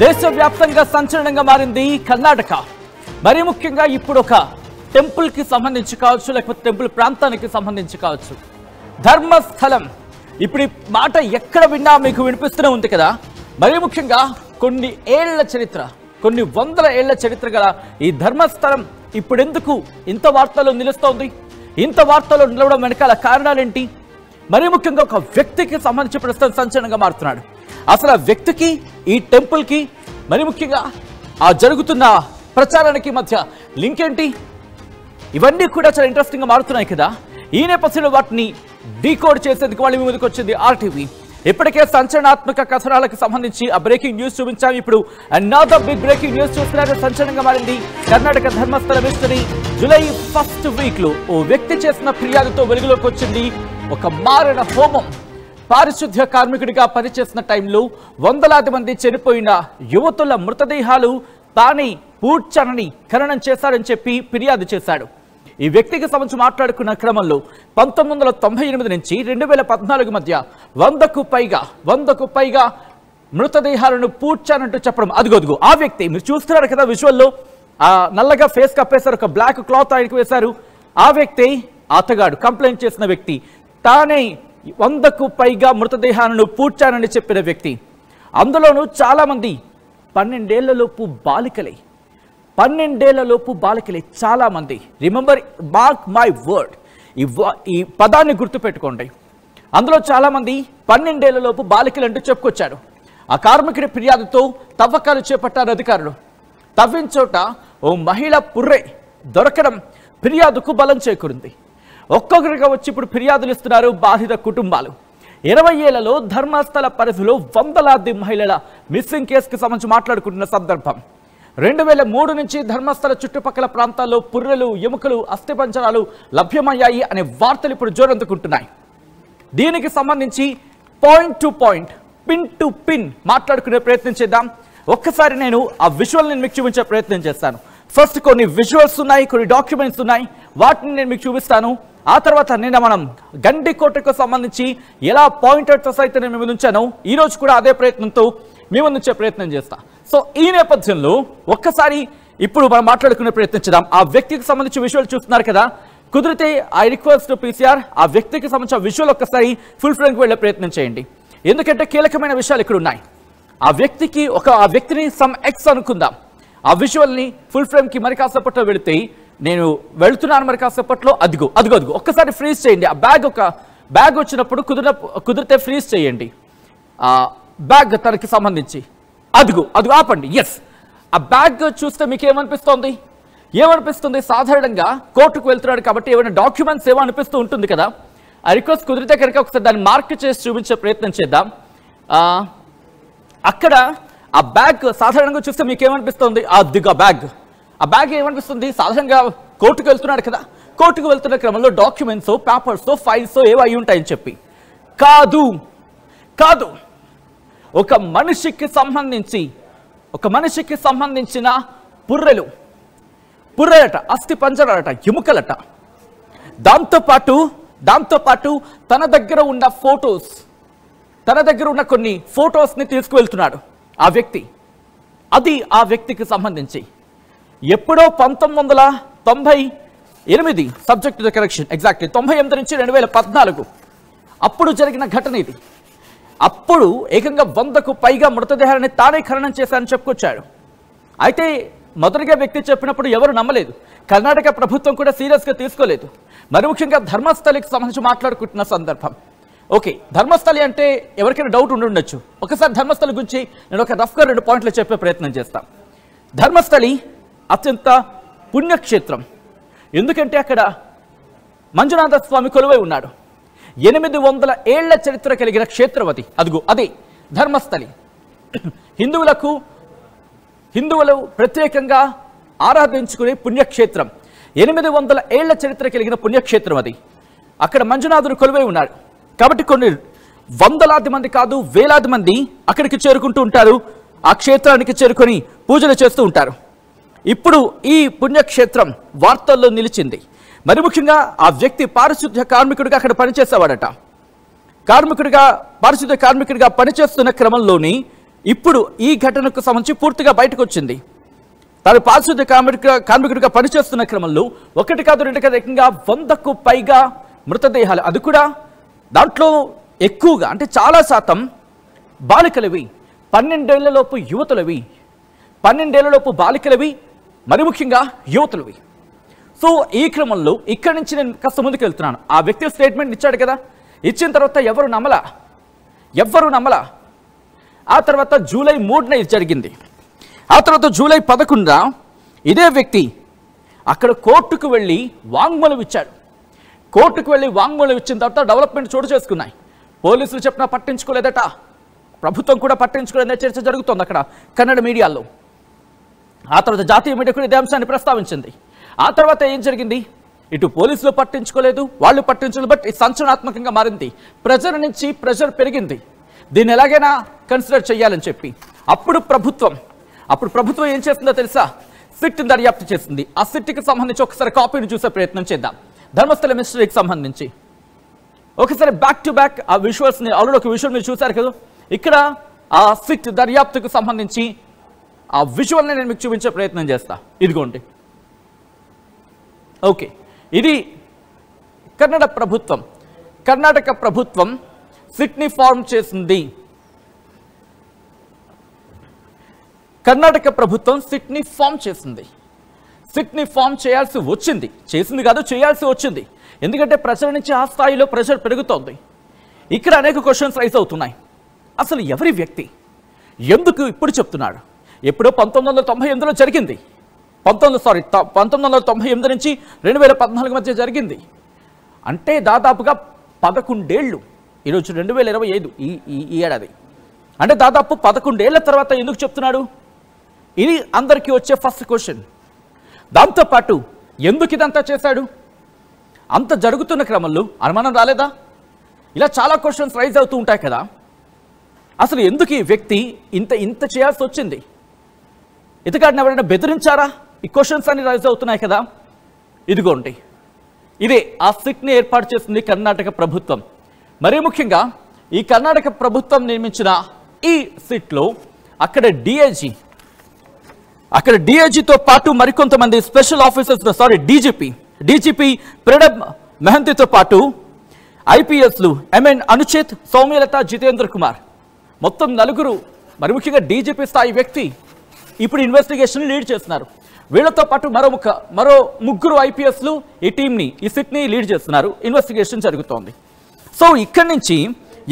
దేశవ్యాప్తంగా సంచలనంగా మారింది కర్ణాటక. మరి ముఖ్యంగా ఇప్పుడు ఒక టెంపుల్ కి సంబంధించి కావచ్చు, లేకపోతే టెంపుల్ ప్రాంతానికి సంబంధించి కావచ్చు, ధర్మస్థలం. ఇప్పుడు ఈ మాట ఎక్కడ విన్నా మీకు వినిపిస్తూనే ఉంది కదా. మరి ముఖ్యంగా కొన్ని ఏళ్ల చరిత్ర, కొన్ని వందల ఏళ్ల చరిత్ర గల ఈ ధర్మస్థలం ఇప్పుడు ఎందుకు ఇంత వార్తల్లో నిలుస్తోంది? ఇంత వార్తల్లో నిలవడం వెనకాల కారణాలేంటి? మరి ముఖ్యంగా ఒక వ్యక్తికి సంబంధించి ప్రస్తుతం సంచలనంగా మారుతున్నాడు. అసలు ఆ వ్యక్తికి, ఈ టెంపుల్కి, మరి ముఖ్యంగా ఆ జరుగుతున్న ప్రచారానికి మధ్య లింక్ ఏంటి? ఇవన్నీ కూడా చాలా ఇంట్రెస్టింగ్గా మారుతున్నాయి కదా. ఈ నేపథ్యంలో వాటిని డీకోడ్ చేసేందుకు వాళ్ళు ముందుకు వచ్చింది ఆర్టీవీ. ఇప్పటికే సంచలనాత్మక కథనాలకు సంబంధించి ఆ బ్రేకింగ్ న్యూస్ చూపించాం. ఇప్పుడు అనదర్ బిగ్ బ్రేకింగ్ న్యూస్ చూస్తున్నారు. సంచలనంగా మారింది Karnataka Dharmasthala mystery. July first week లో ఓ వ్యక్తి చేసిన ఫిర్యాదుతో వెలుగులోకి వచ్చింది ఒక మారణ హోమం. పారిశుద్ధ్య కార్మికుడిగా పనిచేసిన టైంలో వందలాది మంది చనిపోయిన యువతుల మృతదేహాలు తానే పూడ్చనని ఖననం చేశాడని చెప్పి ఫిర్యాదు చేశాడు. ఈ వ్యక్తికి సంబంధించి మాట్లాడుకున్న క్రమంలో 1998 నుంచి 2014 మధ్య 100కు పైగా మృతదేహాలను పూడ్చానంటూ చెప్పడం. అదిగొదుగు ఆ వ్యక్తి మీరు చూస్తున్నారు కదా విజువల్లో. ఆ నల్లగా ఫేస్ కప్పేశారు, ఒక బ్లాక్ క్లాత్ ఆయనకు వేశారు. ఆ వ్యక్తి అతగాడు కంప్లైంట్ చేసిన వ్యక్తి, తానే 100కు పైగా మృతదేహాలను పూడ్చానని చెప్పిన వ్యక్తి. అందులోనూ చాలా మంది 12 ఏళ్లలోపు బాలికలే. 12 ఏళ్లలోపు బాలికలే చాలా మంది. రిమెంబర్, మార్క్ మై వర్డ్, ఈ పదాన్ని గుర్తుపెట్టుకోండి. అందులో చాలా మంది 12 ఏళ్లలోపు బాలికలు అంటూ చెప్పుకొచ్చాడు. ఆ కార్మికుడి ఫిర్యాదుతో తవ్వకాలు చేపట్టారు అధికారులు. తవ్వించోట ఓ మహిళ పుర్రె దొరకడం ఫిర్యాదుకు బలం చేకూరింది. ఒక్కొక్కరిగా వచ్చి ఇప్పుడు ఫిర్యాదులు ఇస్తున్నారు బాధిత కుటుంబాలు. 20 ఏళ్లలో ధర్మస్థల పరిధిలో వందలాది మహిళల మిస్సింగ్ కేసుకు సంబంధించి మాట్లాడుకుంటున్న సందర్భం. 2003 నుంచి ధర్మస్థల చుట్టుపక్కల ప్రాంతాల్లో పుర్రెలు, ఎముకలు, అస్థిపంజరాలు లభ్యమయ్యాయి అనే వార్తలు ఇప్పుడు జోరందుకుంటున్నాయి. దీనికి సంబంధించి point to point, pin to pin మాట్లాడుకునే ప్రయత్నం చేద్దాం. ఒక్కసారి నేను ఆ విజువల్ మీకు చూపించే ప్రయత్నం చేస్తాను. ఫస్ట్ కొన్ని విజువల్స్ ఉన్నాయి, కొన్ని డాక్యుమెంట్స్ ఉన్నాయి, వాటిని నేను మీకు చూపిస్తాను. ఆ తర్వాత మనం గండికోటకు సంబంధించి ఎలా పాయింటర్స్ అయితే నేను మేము ఉంచాను, ఈ రోజు కూడా అదే ప్రయత్నంతో మేము ఉంచే ప్రయత్నం చేస్తా. సో ఈ నేపథ్యంలో ఒక్కసారి ఇప్పుడు మనం మాట్లాడుకునే ప్రయత్నం చేద్దాం. ఆ వ్యక్తికి సంబంధించి విజువల్ చూస్తున్నారు కదా. కుదిరితే ఐ రిక్వెస్ట్ పీసీఆర్ ఆ వ్యక్తికి సంబంధించిన విజువల్ ఒక్కసారి ఫుల్ ఫ్రేమ్కి వెళ్ళే ప్రయత్నం చేయండి. ఎందుకంటే కీలకమైన విషయాలు ఇక్కడ ఉన్నాయి. ఆ వ్యక్తిని సమ్ ఎక్స్ అనుకుందాం. ఆ విజువల్ని ఫుల్ ఫ్రేమ్కి మరి కాసేపట్లో వెళితే, నేను వెళుతున్నాను మరి కాసేపట్లో. అదిగో ఒక్కసారి ఫ్రీజ్ చేయండి. ఆ బ్యాగ్ వచ్చినప్పుడు కుదిరితే ఫ్రీజ్ చేయండి. ఆ బ్యాగ్ తనకి సంబంధించి అదిగో ఆపండి. ఎస్, ఆ బ్యాగ్ చూస్తే మీకు ఏమనిపిస్తుంది? సాధారణంగా కోర్టుకు వెళ్తున్నాడు కాబట్టి ఏమైనా డాక్యుమెంట్స్ ఏమో అనిపిస్తూ ఉంటుంది కదా. ఆ రిక్వెస్ట్ కుదిరితే కనుక ఒకసారి దాన్ని మార్క్ చేసి చూపించే ప్రయత్నం చేద్దాం. అక్కడ ఆ బ్యాగ్ సాధారణంగా చూస్తే మీకు ఏమనిపిస్తుంది? అదిగో ఆ బ్యాగ్ ఏమనిపిస్తుంది? సాధారణంగా కోర్టుకు వెళ్తున్నాడు కదా, కోర్టుకు వెళ్తున్న క్రమంలో డాక్యుమెంట్స్, పేపర్స్, ఫైల్స్ ఏవో అయి ఉంటాయని చెప్పి. కాదు, ఒక మనిషికి సంబంధించిన పుర్రెలట, అస్థి పంజరాలట, ఎముకలట. దాంతోపాటు తన దగ్గర ఉన్న కొన్ని ఫొటోస్ని తీసుకువెళ్తున్నాడు ఆ వ్యక్తి. అది ఆ వ్యక్తికి సంబంధించి ఎప్పుడో 1998, సబ్జెక్ట్ టు కరెక్షన్, ఎగ్జాక్ట్లీ 98 నుంచి 2014 అప్పుడు జరిగిన ఘటన ఇది. అప్పుడు ఏకంగా 100కు పైగా మృతదేహాలని తానే ఖననం చేశారని చెప్పుకొచ్చాడు. అయితే మొదటిగా వ్యక్తి చెప్పినప్పుడు ఎవరు నమ్మలేదు. కర్ణాటక ప్రభుత్వం కూడా సీరియస్గా తీసుకోలేదు. మరి ముఖ్యంగా ధర్మస్థలికి సంబంధించి మాట్లాడుకుంటున్న సందర్భం. ఓకే, ధర్మస్థలి అంటే ఎవరికైనా డౌట్ ఉండొచ్చు. ఒకసారి ధర్మస్థలి గురించి నేను ఒక రఫ్గా 2 పాయింట్లు చెప్పే ప్రయత్నం చేస్తాను. ధర్మస్థలి అత్యంత పుణ్యక్షేత్రం. ఎందుకంటే అక్కడ మంజునాథ స్వామి కొలువై ఉన్నాడు. 800 ఏళ్ల చరిత్ర కలిగిన క్షేత్రం అది. అదే ధర్మస్థలి. హిందువులు ప్రత్యేకంగా ఆరాధించుకునే పుణ్యక్షేత్రం. 800 ఏళ్ల చరిత్ర కలిగిన పుణ్యక్షేత్రం అది. అక్కడ మంజునాథుడు కొలువై ఉన్నాడు కాబట్టి కొన్ని వందలాది మంది కాదు, వేలాది మంది అక్కడికి చేరుకుంటూ ఉంటారు. ఆ క్షేత్రానికి చేరుకొని పూజలు చేస్తూ ఉంటారు. ఇప్పుడు ఈ పుణ్యక్షేత్రం వార్తల్లో నిలిచింది. మరి ముఖ్యంగా ఆ వ్యక్తి పారిశుద్ధ్య కార్మికుడిగా అక్కడ పనిచేసేవాడట. పారిశుద్ధ్య కార్మికుడిగా పనిచేస్తున్న క్రమంలోని ఇప్పుడు ఈ ఘటనకు సంబంధించి పూర్తిగా బయటకు వచ్చింది. తాను పారిశుద్ధ్య కార్మికుడిగా పనిచేస్తున్న క్రమంలో 1 కాదు 2 కాదు ఏకంగా 100కు పైగా మృతదేహాలు, అది కూడా దాంట్లో ఎక్కువగా అంటే చాలా శాతం బాలికలవి, 12 ఏళ్లలోపు యువతులవి, 12 ఏళ్లలోపు బాలికలవి, మరి ముఖ్యంగా యువతులవి. సో ఈ క్రమంలో ఇక్కడి నుంచి నేను కాస్త ముందుకు వెళ్తున్నాను. ఆ వ్యక్తి స్టేట్మెంట్ ఇచ్చాడు కదా, ఇచ్చిన తర్వాత ఎవరు నమ్మలా. ఆ తర్వాత జూలై 3న ఇది జరిగింది. ఆ తర్వాత జూలై 11న ఇదే వ్యక్తి అక్కడ కోర్టుకు వెళ్ళి వాంగ్మూలం ఇచ్చాడు. కోర్టుకు వెళ్ళి వాంగ్మూలం ఇచ్చిన తర్వాత డెవలప్మెంట్ చోటు చేసుకున్నాయి. పోలీసులు చెప్పినా పట్టించుకోలేదట, ప్రభుత్వం కూడా పట్టించుకోలేదనే చర్చ జరుగుతోంది అక్కడ కన్నడ మీడియాలో. ఆ తర్వాత జాతీయ మీడియా కూడా ఇదే అంశాన్ని ప్రస్తావించింది. ఆ తర్వాత ఏం జరిగింది, ఇటు పోలీసులు పట్టించుకోలేదు, వాళ్ళు పట్టించుకోలేదు. బట్ ఇది సంచలనాత్మకంగా మారింది. ప్రజల నుంచి ప్రెషర్ పెరిగింది, దీన్ని ఎలాగైనా కన్సిడర్ చేయాలని చెప్పి. అప్పుడు ప్రభుత్వం ఏం చేస్తుందో తెలుసా, సిట్ దర్యాప్తు చేసింది. ఆ సిట్కి సంబంధించి ఒకసారి కాపీని చూసే ప్రయత్నం చేద్దాం. ధర్మస్థల మిస్టరీకి సంబంధించి ఒకసారి బ్యాక్ టు బ్యాక్ ఆ విజువల్స్ని ఆల్రెడీ ఒక విజువల్ మీరు చూశారు కదా. ఇక్కడ ఆ సిట్ దర్యాప్తుకు సంబంధించి ఆ విజువల్ని నేను మీకు చూపించే ప్రయత్నం చేస్తా. ఇదిగోండి, ఓకే, ఇది కర్ణాటక ప్రభుత్వం సిట్ని ఫార్మ్ చేసింది. కర్ణాటక ప్రభుత్వం సిట్ని ఫామ్ చేయాల్సి వచ్చింది. చేయాల్సి వచ్చింది. ఎందుకంటే ప్రజల నుంచి ఆ స్థాయిలో ప్రెషర్ పెరుగుతోంది. ఇక్కడ అనేక క్వశ్చన్స్ రైజ్ అవుతున్నాయి. అసలు ఎవరి వ్యక్తి, ఎందుకు ఇప్పుడు చెప్తున్నాడు? ఎప్పుడో 1998లో జరిగింది. 1998 నుంచి 2014 మధ్య జరిగింది. అంటే దాదాపుగా 11 ఏళ్ళు. ఈరోజు 2025 ఈ ఏడాది. అంటే దాదాపు 11 ఏళ్ల తర్వాత ఎందుకు చెప్తున్నాడు? ఇది అందరికీ వచ్చే ఫస్ట్ క్వశ్చన్. దాంతోపాటు ఎందుకు ఇదంతా చేశాడు? అంత జరుగుతున్న క్రమంలో అనుమానం రాలేదా? ఇలా చాలా క్వశ్చన్స్ రైజ్ అవుతూ ఉంటాయి కదా. అసలు ఎందుకు ఈ వ్యక్తి ఇంత చేయాల్సి వచ్చింది? ఇతగాడిని ఎవరైనా బెదిరించారా? ఈ క్వశ్చన్స్ అన్ని రైజ్ అవుతున్నాయి కదా. ఇదిగోండి, ఇదే ఆ సిట్ని ఏర్పాటు చేసింది కర్ణాటక ప్రభుత్వం. మరీ ముఖ్యంగా ఈ కర్ణాటక ప్రభుత్వం నిర్మించిన ఈ సిట్లో అక్కడ డిఐజీతో పాటు మరికొంతమంది స్పెషల్ ఆఫీసర్స్, డీజీపీ ప్రణబ్ మెహంతితో పాటు ఐపీఎస్లు MN అనుచేత్, సౌమ్యలత, జితేంద్ర కుమార్, మొత్తం 4, మరి ముఖ్యంగా డీజీపీ స్థాయి వ్యక్తి ఇప్పుడు ఇన్వెస్టిగేషన్ లీడ్ చేస్తున్నారు. వీళ్ళతో పాటు మరో 3 ఐపీఎస్లు ఈ సిట్ని లీడ్ చేస్తున్నారు. ఇన్వెస్టిగేషన్ జరుగుతోంది. సో ఇక్కడి నుంచి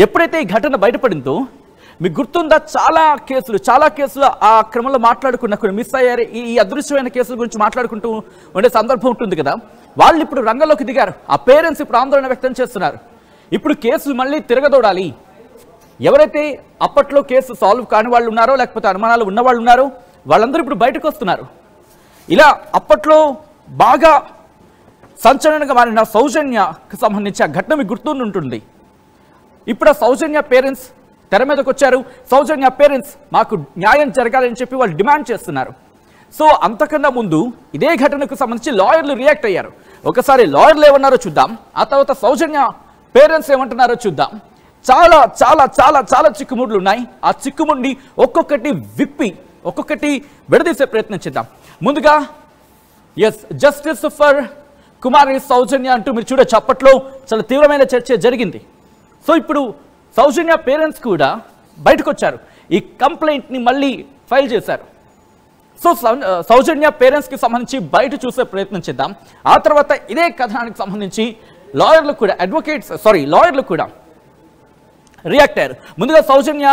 ఎప్పుడైతే ఈ ఘటన బయటపడిందో మీకు గుర్తుందా, చాలా కేసులు ఆ క్రమంలో మాట్లాడుకున్న కొన్ని మిస్ అయ్యారు. ఈ అదృశ్యమైన కేసుల గురించి మాట్లాడుకుంటూ ఉండే సందర్భం ఉంటుంది కదా. వాళ్ళు ఇప్పుడు రంగంలోకి దిగారు. ఆ పేరెంట్స్ ఇప్పుడు ఆందోళన వ్యక్తం చేస్తున్నారు. ఇప్పుడు కేసులు మళ్ళీ తిరగదోడాలి. ఎవరైతే అప్పట్లో కేసు సాల్వ్ కాని వాళ్ళు ఉన్నారో, లేకపోతే అనుమానాలు ఉన్న వాళ్ళు ఉన్నారో, వాళ్ళందరూ ఇప్పుడు బయటకు వస్తున్నారు. ఇలా అప్పట్లో బాగా సంచలనంగా మారిన సౌజన్యకు సంబంధించి ఆ ఘటన మీకు గుర్తుంటుంది. ఇప్పుడు ఆ సౌజన్య పేరెంట్స్ తెర మీదకి వచ్చారు. సౌజన్య పేరెంట్స్ మాకు న్యాయం జరగాలని చెప్పి వాళ్ళు డిమాండ్ చేస్తున్నారు. సో అంతకన్నా ముందు ఇదే ఘటనకు సంబంధించి లాయర్లు రియాక్ట్ అయ్యారు. ఒకసారి లాయర్లు ఏమన్నారో చూద్దాం, ఆ తర్వాత సౌజన్య పేరెంట్స్ ఏమంటున్నారో చూద్దాం. చాలా చాలా చాలా చాలా చిక్కుముడ్లు ఉన్నాయి. ఆ చిక్కుముడిని ఒక్కొక్కటి విప్పి ఒక్కొక్కటి విడదీసే ప్రయత్నం చేద్దాం. ముందుగా జస్టిస్ ఫర్ కుమారి సౌజన్య అంటూ మీరు చూడొచ్చు. అప్పట్లో చాలా తీవ్రమైన చర్చ జరిగింది. సో ఇప్పుడు సౌజన్య పేరెంట్స్ కూడా బయటకు వచ్చారు. ఈ కంప్లైంట్ని మళ్ళీ ఫైల్ చేశారు. సో సౌజన్య పేరెంట్స్కి సంబంధించి బయట చూసే ప్రయత్నం చేద్దాం. ఆ తర్వాత ఇదే కథనానికి సంబంధించి లాయర్లు కూడా రియాక్ట్ అయ్యారు. ముందుగా సౌజన్య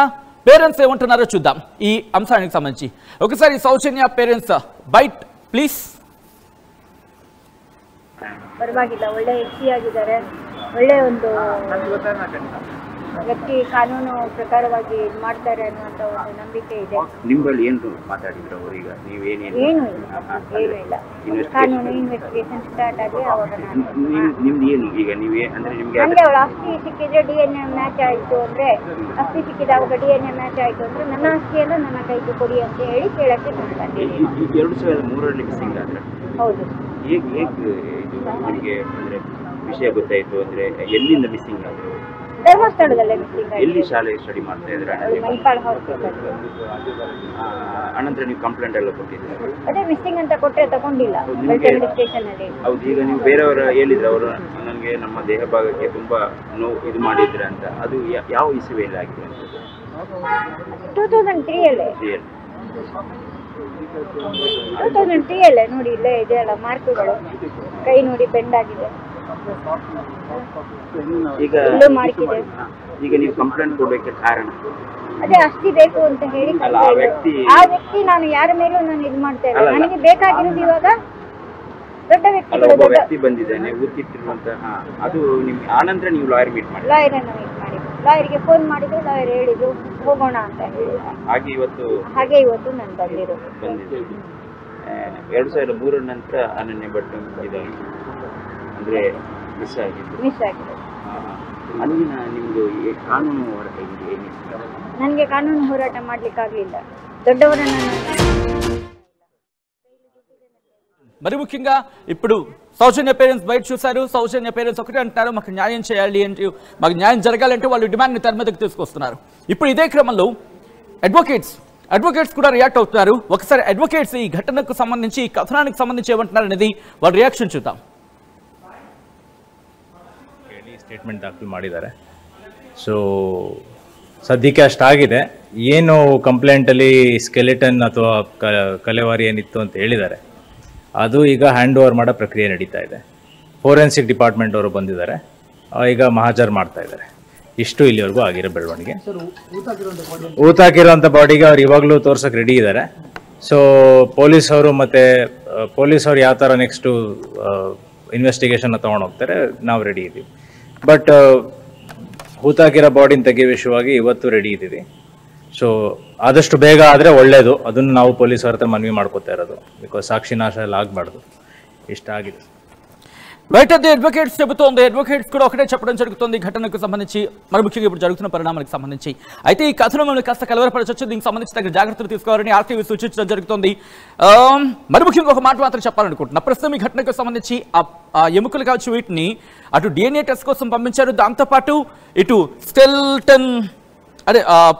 పేరెంట్స్ ఏమంటున్నారో చూద్దాం ఈ అంశానికి సంబంధించి. ఒకసారి ಸೌಜನ್ಯ ಪೇರೆಂಟ್ಸ್ ಬೈಟ್ ಪ್ಲೀಸ್. ಪರವಾಗಿಲ್ಲ, ಒಳ್ಳೆ ವ್ಯಕ್ತಿಯಾಗಿದ್ದಾರೆ. ಒಳ್ಳೆ ಒಂದು ವ್ಯಕ್ತಿ, ಕಾನೂನು ಪ್ರಕಾರವಾಗಿ ಇದು ಮಾಡ್ತಾರೆ ಅನ್ನುವಂಥ ಒಂದು ನಂಬಿಕೆ ಇದೆ. ನಿಮ್ಮಲ್ಲಿ ಏನು ಮಾತಾಡಿದ್ರು ಅವರೀಗ? ಏನು ಇಲ್ಲ, ಕಾನೂನು ಇನ್ವೆಸ್ಟಿಗೇಷನ್ ಸ್ಟಾರ್ಟ್ ಆಗಿ ಅವಾಗ ನಿಮ್ದು ಏನು ಈಗ ನೀವೇ ಅಂದ್ರೆ ನಿಮಗೆ ನನಗೆ ಅವಳ ಆಸ್ತಿ ಸಿಕ್ಕಿದ್ರೆ DNA ಮ್ಯಾಚ್ ಆಯಿತು ಅಂದರೆ, ಆಸ್ತಿ ಸಿಕ್ಕಿದಾಗ DNA ಮ್ಯಾಚ್ ಆಯಿತು ಅಂದರೆ ನನ್ನ ಆಸ್ತಿಯನ್ನು ನನ್ನ ಕೈಗೆ ಕೊಡಿ ಅಂತ ಹೇಳಿ ಕೇಳಕ್ಕೆ ಬಂದಿದ್ದೀನಿ. 2003ರಲ್ಲಿ ಮಿಸ್ಸಿಂಗ್ ಆದ್ರೆ ಹೌದು. ಹೇಗೆ ಇದು ನಿಮಗೆ ಅಂದ್ರೆ ವಿಷಯ ಗೊತ್ತಾಯಿತು? ಅಂದರೆ ಎಲ್ಲಿಂದ ಮಿಸ್ಸಿಂಗ್ ಆದರು? ಧರ್ಮಸ್ಥಳದಲ್ಲೇ ಮಿಸ್ಸಿಂಗ್ ಎಲ್ಲಿ ಶಾಲೆ ಸ್ಟಡಿ ಮಾಡ್ತಾ ಇದ್ರ ಮಣಿಪಾಲ್ ಹಾಸ್ಪಿಟಲ್. ಅನಂತರ ನೀವು ಕಂಪ್ಲೇಂಟ್ ಎಲ್ಲ ಕೊಟ್ಟಿದ್ದೀರಾ? ಅದೇ ಮಿಸ್ಸಿಂಗ್ ಅಂತ ಕೊಟ್ಟರೆ ತಗೊಂಡಿಲ್ಲ ಬೆಳ್ತಂಗಡಿ ಸ್ಟೇಷನ್ ಅಲ್ಲಿ. ಹೌದು, ಈಗ ನೀವು ಬೇರೆಯವರ ಹೇಳಿದ್ರೆ ಅವರು ನನಗೆ ನಮ್ಮ ದೇಹ ಭಾಗಕ್ಕೆ ತುಂಬಾ ನೋವು ಇದು ಮಾಡಿದ್ರೆ ಅಂತ, ಅದು ಯಾವ ಇಸುವೆಯಲ್ಲಿ ಆಗಿದೆ ಅಂತ? 2003 ಅಲ್ಲೇ 2003 ಅಲ್ಲೇ ನೋಡಿ, ಇಲ್ಲೇ ಇದೆ ಅಲ್ಲ ಮಾರ್ಕ್ಗಳು, ಕೈ ನೋಡಿ ಬೆಂಡ್ ಆಗಿದೆ, ಈಗ ಇಲ್ಲೂ ಮಾರ್ಕಿದೆ. ಈಗ ನೀವು ಕಂಪ್ಲೇಂಟ್ ಕೊಡೋಕೆ ಕಾರಣ ಅದೇ ಅಸ್ತಿ ಬೇಕು ಅಂತ ಹೇಳಿ ಅಲ್ಲ, ಆ ವ್ಯಕ್ತಿ ನಾನು ಯಾರ ಮೇಲೂ ನಾನು ಇದು ಮಾಡ್ತಾ ಇಲ್ಲ. ನನಗೆ ಬೇಕಾಗಿರೋದು ಇವಾಗ ದೊಡ್ಡ ಅಲ್ಲ, ಒಬ್ಬ ವ್ಯಕ್ತಿ ಬಂದಿದ್ದಾನೆ ಗೊತ್ತಿಟ್ಟಿರುವಂತಹ, ಅದು ನಿಮ್ಗೆ ಆನಂತರ ನೀವು ಲಾಯರ್ ಮೀಟ್ ಮಾಡಿ ಲಾಯರನ್ನು ಮೀಟ್ ಮಾಡಿದ್ರು. ಲಾಯರ್ಗೆ ಫೋನ್ ಮಾಡಿದ್ರು, ಲಾಯರ್ ಹೇಳಿದ್ರು ಹೋಗೋಣ ಅಂತ ಹೇಳಿದ್ರು. ಹಾಗೆ ಇವತ್ತು ನಾನು ಬಂದಿದೆ. 2003 ನಂತರ ಅನನ್ಯ ಭಟ್ ಇದಾಗಿ ಅಂದ್ರೆ ಮಿಸ್ ಆಗಿದೆ. ಅಲ್ಲಿನ ನಿಮ್ದು ಕಾನೂನು ಹೋರಾಟ ಏನಿತ್ತು? ನನಗೆ ಕಾನೂನು ಹೋರಾಟ ಮಾಡ್ಲಿಕ್ಕಾಗ್ಲಿಲ್ಲ. దొడ్డవరన్న మరి ముఖ్యంగా ఇప్పుడు సౌజన్య పేరెంట్స్ బయట చూశారు. సౌజన్య పేరెంట్స్ ఒకటే అంటున్నారు, మాకు న్యాయం చేయాలి అంటే, మాకు న్యాయం జరగాలంటే వాళ్ళు డిమాండ్ని తెర మీదకి తీసుకొస్తున్నారు. ఇప్పుడు ఇదే క్రమంలో అడ్వకేట్స్ కూడా రియాక్ట్ అవుతున్నారు. ఒకసారి అడ్వకేట్స్ ఈ ఘటనకు సంబంధించి, ఈ కథనానికి సంబంధించి ఏమంటున్నారు అనేది వాళ్ళ రియాక్షన్ చూద్దాం. ಸ್ಟೇಟ್ಮೆಂಟ್ ದಾಖಲು ಮಾಡಿದ್ದಾರೆ. ಸೊ ಸದ್ಯಕ್ಕೆ ಅಷ್ಟಾಗಿದೆ. ಏನು ಕಂಪ್ಲೇಂಟಲ್ಲಿ ಸ್ಕೆಲೆಟನ್ ಅಥವಾ ಕಲೆವಾರಿ ಏನಿತ್ತು ಅಂತ ಹೇಳಿದ್ದಾರೆ, ಅದು ಈಗ ಹ್ಯಾಂಡ್ ಓವರ್ ಮಾಡೋ ಪ್ರಕ್ರಿಯೆ ನಡೀತಾ ಇದೆ. ಫೋರೆನ್ಸಿಕ್ ಡಿಪಾರ್ಟ್ಮೆಂಟ್ ಅವರು ಬಂದಿದ್ದಾರೆ, ಈಗ ಮಹಾಜರ್ ಮಾಡ್ತಾ ಇದ್ದಾರೆ. ಇಷ್ಟು ಇಲ್ಲಿವರೆಗೂ ಆಗಿರೋ ಬೆಳವಣಿಗೆ. ಊತಾಕಿರೋಂಥ ಬಾಡಿಗೆ ಅವ್ರು ಇವಾಗಲೂ ತೋರ್ಸೋಕೆ ರೆಡಿ ಇದ್ದಾರೆ. ಸೊ ಪೊಲೀಸವರು ಯಾವ ಥರ ನೆಕ್ಸ್ಟು ಇನ್ವೆಸ್ಟಿಗೇಷನ್ನ ತೊಗೊಂಡು ಹೋಗ್ತಾರೆ, ನಾವು ರೆಡಿ ಇದ್ದೀವಿ. ಬಟ್ ಹೂತಾಕಿರೋ ಬಾಡಿನ ತೆಗೆಯುವ ವಿಷಯವಾಗಿ ಇವತ್ತು ರೆಡಿ ಇದ್ದೀವಿ. ಸೊ ಆದಷ್ಟು ಬೇಗ ಆದರೆ ಒಳ್ಳೆಯದು. ಅದನ್ನು ನಾವು ಪೊಲೀಸರ ಹತ್ರ ಮನವಿ ಮಾಡ್ಕೋತಾ ಇರೋದು, ಬಿಕಾಸ್ ಸಾಕ್ಷಿ ನಾಶ ಎಲ್ಲ ಆಗಬಾರ್ದು. ಇಷ್ಟ ಆಗಿದೆ. బయట అడ్వకేట్స్ చెబుతోంది, అడ్వకేట్స్ కూడా ఒకటే చెప్పడం జరుగుతుంది ఘటనకు సంబంధించి, మరి ముఖ్యంగా ఇప్పుడు జరుగుతున్న పరిణామాలకు సంబంధించి. అయితే ఈ కథనం మిమ్మల్ని కాస్త కలవరపరచవచ్చు, దీనికి సంబంధించి తగిన జాగ్రత్తలు తీసుకోవాలని ఆర్టీవీ సూచించడం జరుగుతుంది. మరి ముఖ్యంగా ఒక మాట మాత్రం చెప్పాలనుకుంటున్నా. ప్రస్తుతం ఈ ఘటనకు సంబంధించి ఆ ఎముకలు కావచ్చు, వీటిని అటు DNA టెస్ట్ కోసం పంపించారు. దాంతోపాటు ఇటు స్కెల్టన్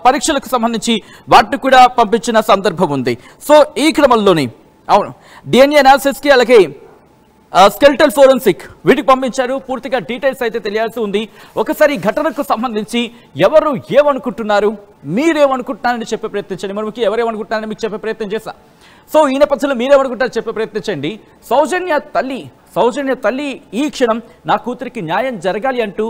పరీక్షలకు సంబంధించి వాటిని కూడా పంపించిన సందర్భం ఉంది. సో ఈ క్రమంలోని అవును DNA అనాలిసిస్కి అలాగే స్కెల్టల్ ఫోరెన్సిక్ వీటికి పంపించారు. పూర్తిగా డీటెయిల్స్ అయితే తెలియాల్సి ఉంది. ఒకసారి ఘటనకు సంబంధించి ఎవరు ఏమనుకుంటున్నారు, మీరేమనుకుంటున్నారని చెప్పే ప్రయత్నించండి. మనకి ఎవరేమనుకుంటున్నారని మీకు చెప్పే ప్రయత్నం చేస్తా. సో ఈ నేపథ్యంలో మీరేమనుకుంటారని చెప్పే ప్రయత్నించండి. సౌజన్య తల్లి ఈ క్షణం నా కూతురికి న్యాయం జరగాలి అంటూ